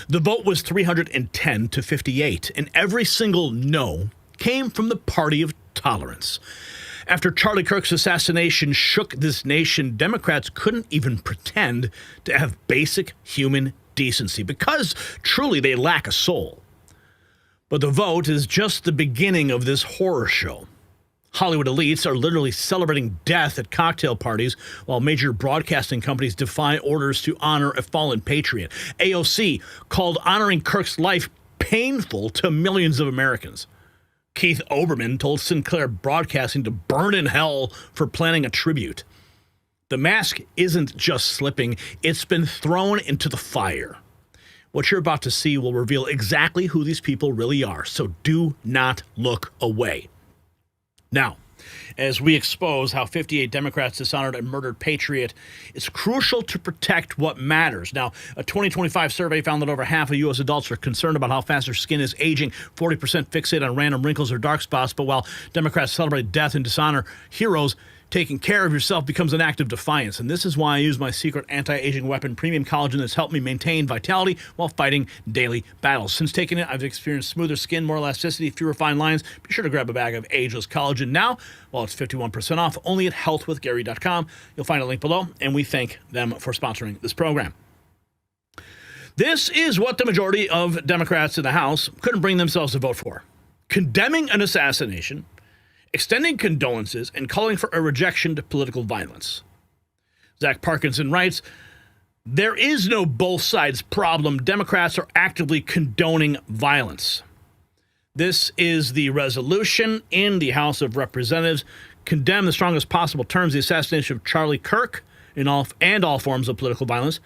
The vote was 310 to 58, and every single no came from the party of tolerance. After Charlie Kirk's assassination shook this nation, Democrats couldn't even pretend to have basic human decency because truly they lack a soul. But the vote is just the beginning of this horror show. Hollywood elites are literally celebrating death at cocktail parties while major broadcasting companies defy orders to honor a fallen patriot. AOC called honoring Kirk's life painful to millions of Americans. Keith Olbermann told Sinclair Broadcasting to burn in hell for planning a tribute. The mask isn't just slipping, it's been thrown into the fire. What you're about to see will reveal exactly who these people really are, so do not look away. Now, as we expose how 58 Democrats dishonored a murdered patriot, it's crucial to protect what matters. Now, a 2025 survey found that over half of U.S. adults are concerned about how fast their skin is aging, 40% fixate on random wrinkles or dark spots. But while Democrats celebrate death and dishonor heroes, taking care of yourself becomes an act of defiance. And this is why I use my secret anti-aging weapon, premium collagen, that's helped me maintain vitality while fighting daily battles. Since taking it, I've experienced smoother skin, more elasticity, fewer fine lines. Be sure to grab a bag of ageless collagen now while it's 51% off, only at healthwithgary.com. You'll find a link below, and we thank them for sponsoring this program. This is what the majority of Democrats in the House couldn't bring themselves to vote for. Condemning an assassination, extending condolences, and calling for a rejection to political violence. Zach Parkinson writes, there is no both sides problem. Democrats are actively condoning violence. This is the resolution in the House of Representatives. Condemn the strongest possible terms the assassination of Charlie Kirk and all forms of political violence.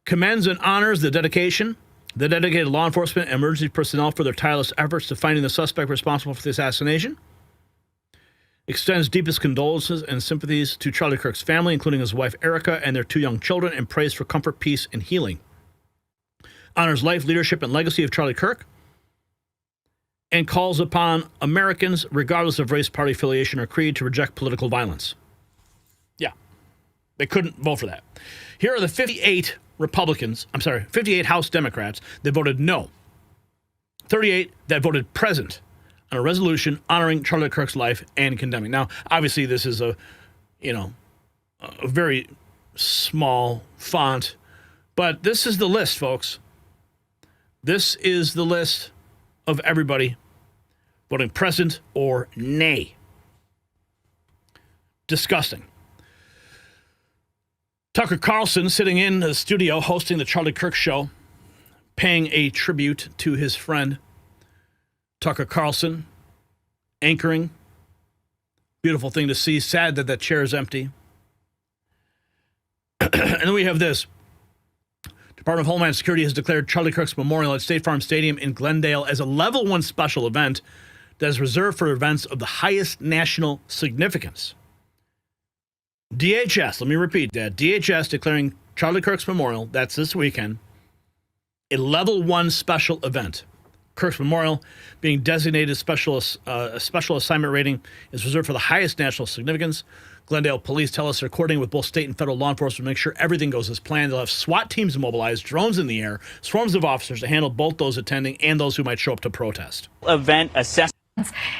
Commends and honors the dedicated law enforcement and emergency personnel for their tireless efforts to finding the suspect responsible for the assassination. Extends deepest condolences and sympathies to Charlie Kirk's family, including his wife Erica and their 2 young children, and prays for comfort, peace, and healing. Honors life, leadership, and legacy of Charlie Kirk, and calls upon Americans, regardless of race, party affiliation, or creed, to reject political violence. Yeah, they couldn't vote for that. Here are the 58 House Democrats that voted no. 38 that voted present on a resolution honoring Charlie Kirk's life and condemning. Now, obviously, this is a very small font, but this is the list, folks. This is the list of everybody voting present or nay. Disgusting. Tucker Carlson sitting in the studio hosting the Charlie Kirk show, paying a tribute to his friend. Tucker Carlson anchoring. Beautiful thing to see. Sad that that chair is empty. And then we have this. Department of Homeland Security has declared Charlie Kirk's memorial at State Farm Stadium in Glendale as a Level 1 special event that is reserved for events of the highest national significance. DHS, let me repeat that. DHS declaring Charlie Kirk's memorial, that's this weekend, a Level 1 special event. Kirk's memorial being designated special assignment rating is reserved for the highest national significance. Glendale police tell us they're coordinating with both state and federal law enforcement to make sure everything goes as planned. They'll have SWAT teams mobilized, drones in the air, swarms of officers to handle both those attending and those who might show up to protest. Event assessment.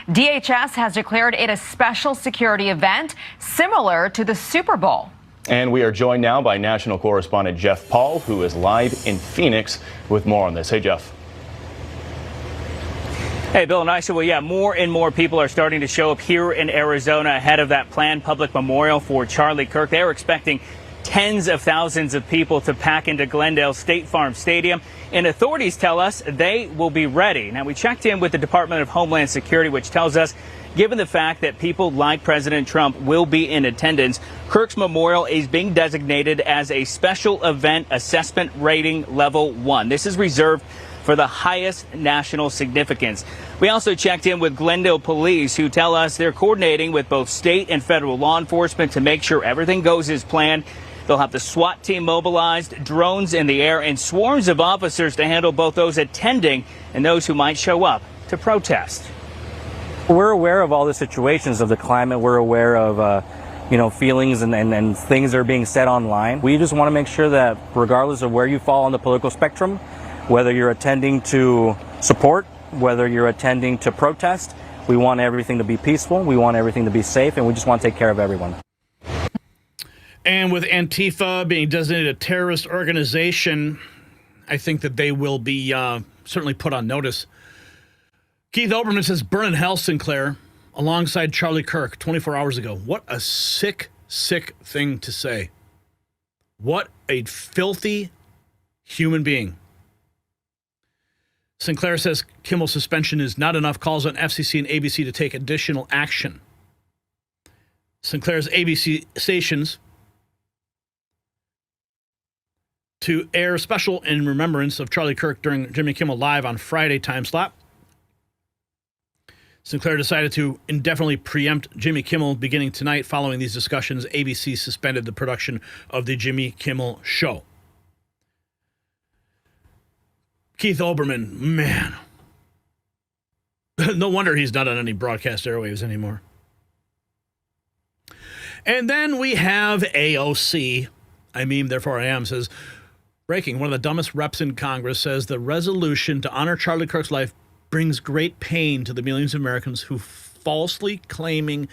DHS has declared it a special security event similar to the Super Bowl. And we are joined now by national correspondent Jeff Paul, who is live in Phoenix with more on this. Hey, Jeff. Hey, Bill and Aisha. Well, yeah, more and more people are starting to show up here in Arizona ahead of that planned public memorial for Charlie Kirk. They're expecting tens of thousands of people to pack into Glendale State Farm Stadium, and authorities tell us they will be ready. Now, we checked in with the Department of Homeland Security, which tells us, given the fact that people like President Trump will be in attendance, Kirk's memorial is being designated as a special event assessment rating Level 1. This is reserved for the highest national significance. We also checked in with Glendale police, who tell us they're coordinating with both state and federal law enforcement to make sure everything goes as planned. They'll have the SWAT team mobilized, drones in the air, and swarms of officers to handle both those attending and those who might show up to protest. We're aware of all the situations of the climate. We're aware of feelings and things that are being said online. We just want to make sure that regardless of where you fall on the political spectrum, Whether you're attending to support, whether you're attending to protest, we want everything to be peaceful, we want everything to be safe, and we just want to take care of everyone. And with Antifa being designated a terrorist organization, I think that they will be certainly put on notice. Keith Olbermann says, burn in hell, Sinclair, alongside Charlie Kirk 24 hours ago. What a sick, sick thing to say. What a filthy human being. Sinclair says Kimmel's suspension is not enough, calls on FCC and ABC to take additional action. Sinclair's ABC stations to air special in remembrance of Charlie Kirk during Jimmy Kimmel Live on Friday time slot. Sinclair decided to indefinitely preempt Jimmy Kimmel beginning tonight. Following these discussions, ABC suspended the production of the Jimmy Kimmel Show. Keith Olbermann, man. No wonder he's not on any broadcast airwaves anymore. And then we have AOC. I mean, therefore I am, says, breaking, one of the dumbest reps in Congress says the resolution to honor Charlie Kirk's life brings great pain to the millions of Americans who falsely claiming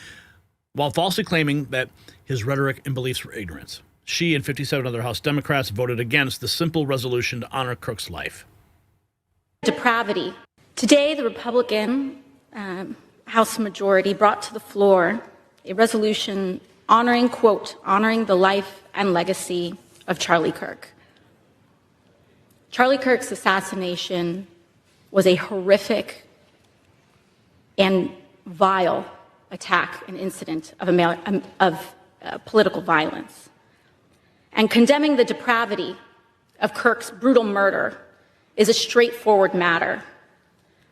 that his rhetoric and beliefs were ignorance. She and 57 other House Democrats voted against the simple resolution to honor Kirk's life. Depravity. Today, the Republican House majority brought to the floor a resolution honoring, quote, honoring the life and legacy of Charlie Kirk. Charlie Kirk's assassination was a horrific and vile attack and incident of political violence. And condemning the depravity of Kirk's brutal murder is a straightforward matter,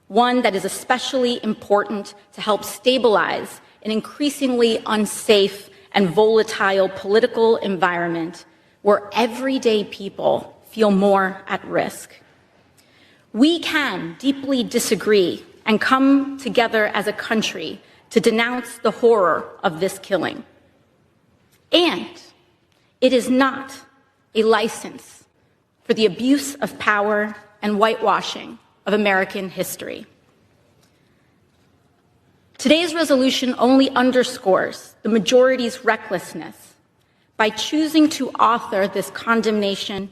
one that is especially important to help stabilize an increasingly unsafe and volatile political environment where everyday people feel more at risk. We can deeply disagree and come together as a country to denounce the horror of this killing. And it is not a license for the abuse of power and whitewashing of American history. Today's resolution only underscores the majority's recklessness by choosing to author this condemnation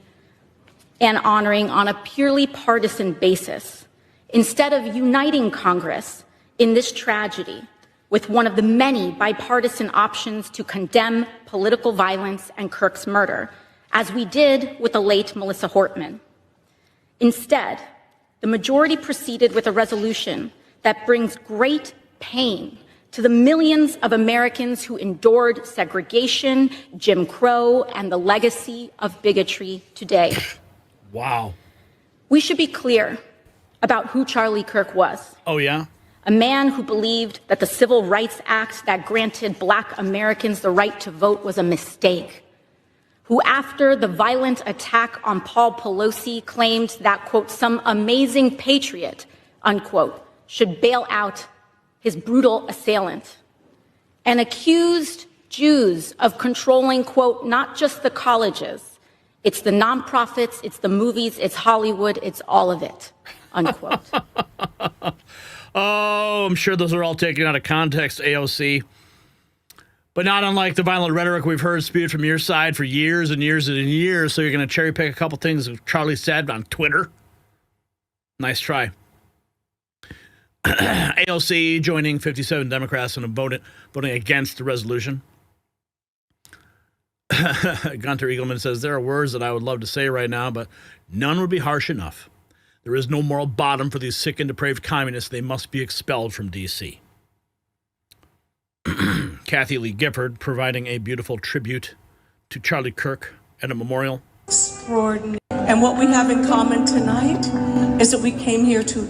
and honoring on a purely partisan basis, instead of uniting Congress in this tragedy with one of the many bipartisan options to condemn political violence and Kirk's murder, as we did with the late Melissa Hortman. Instead, the majority proceeded with a resolution that brings great pain to the millions of Americans who endured segregation, Jim Crow, and the legacy of bigotry today. Wow. We should be clear about who Charlie Kirk was. Oh, yeah? A man who believed that the Civil Rights Act that granted Black Americans the right to vote was a mistake. Who, after the violent attack on Paul Pelosi, claimed that, quote, some amazing patriot, unquote, should bail out his brutal assailant. And accused Jews of controlling, quote, not just the colleges, it's the nonprofits, it's the movies, it's Hollywood, it's all of it, unquote. Oh, I'm sure those are all taken out of context, AOC. But not unlike the violent rhetoric we've heard spewed from your side for years and years and years, so you're going to cherry pick a couple things Charlie said on Twitter. Nice try. AOC joining 57 Democrats in voting against the resolution. Gunter Eagleman says, there are words that I would love to say right now, but none would be harsh enough. There is no moral bottom for these sick and depraved communists. They must be expelled from D.C. Kathy Lee Gifford providing a beautiful tribute to Charlie Kirk at a memorial. Extraordinary. And what we have in common tonight is that we came here to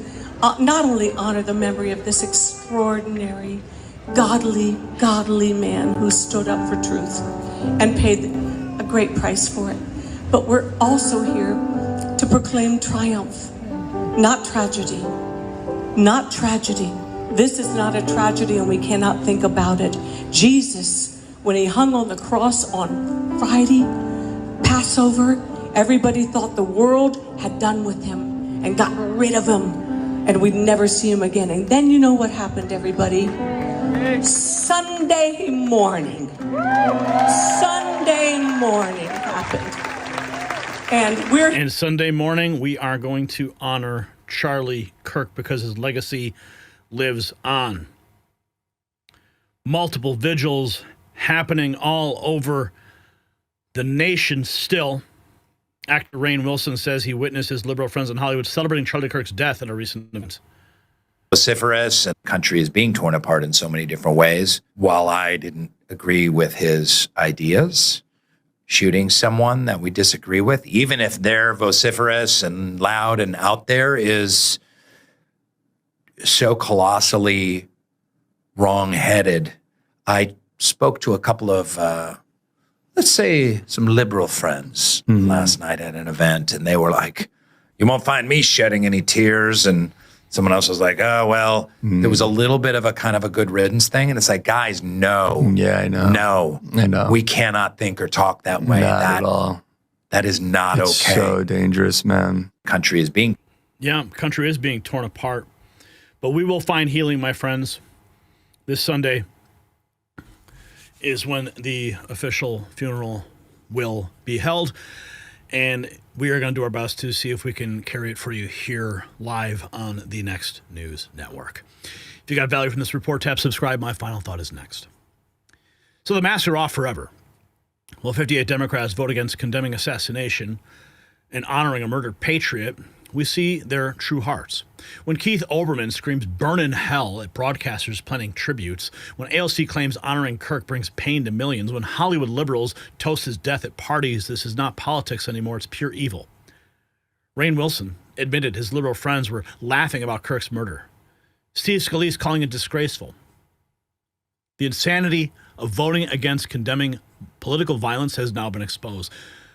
not only honor the memory of this extraordinary, godly man who stood up for truth and paid a great price for it, but we're also here to proclaim triumph, not tragedy. Not tragedy. This is not a tragedy, and we cannot think about it. Jesus, when he hung on the cross on Friday, Passover, Everybody thought the world had done with him and gotten rid of him, and we'd never see him again. And then you know what happened, everybody? Sunday morning happened. And Sunday morning, we are going to honor Charlie Kirk because his legacy lives on. Multiple vigils happening all over the nation still. Actor Rainn Wilson says he witnessed his liberal friends in Hollywood celebrating Charlie Kirk's death at a recent event. Vociferous, and the country is being torn apart in so many different ways. While I didn't agree with his ideas, shooting someone that we disagree with, even if they're vociferous and loud and out there, is so colossally wrong-headed. I spoke to a couple of, let's say, some liberal friends last night at an event, and they were like, you won't find me shedding any tears. And someone else was like, oh, well, there was a little bit of a kind of a good riddance thing. And it's like, guys, no. Yeah, I know. No. I know. We cannot think or talk that way. Not at all. That is not It's okay. so dangerous, man. Country is being... Yeah, country is being torn apart. But we will find healing, my friends. This Sunday is when the official funeral will be held. And we are going to do our best to see if we can carry it for you here live on the Next News Network. If you got value from this report, tap subscribe. My final thought is next. So the masks are off forever. Well, 58 Democrats vote against condemning assassination and honoring a murdered patriot. We see their true hearts. When Keith Olbermann screams burn in hell at broadcasters planning tributes, when AOC claims honoring Kirk brings pain to millions, when Hollywood liberals toast his death at parties, this is not politics anymore, it's pure evil. Rainn Wilson admitted his liberal friends were laughing about Kirk's murder. Steve Scalise calling it disgraceful. The insanity of voting against condemning political violence has now been exposed.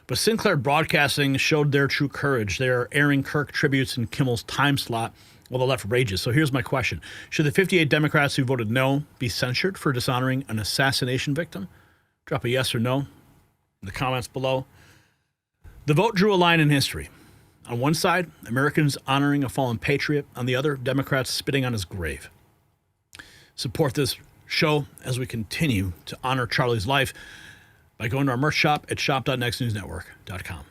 But Sinclair Broadcasting showed their true courage. They are airing Kirk tributes in Kimmel's time slot while the left rages. So here's my question. Should the 58 Democrats who voted no be censured for dishonoring an assassination victim? Drop a yes or no in the comments below. The vote drew a line in history. On one side, Americans honoring a fallen patriot. On the other, Democrats spitting on his grave. Support this show as we continue to honor Charlie's life by going to our merch shop at shop.nextnewsnetwork.com.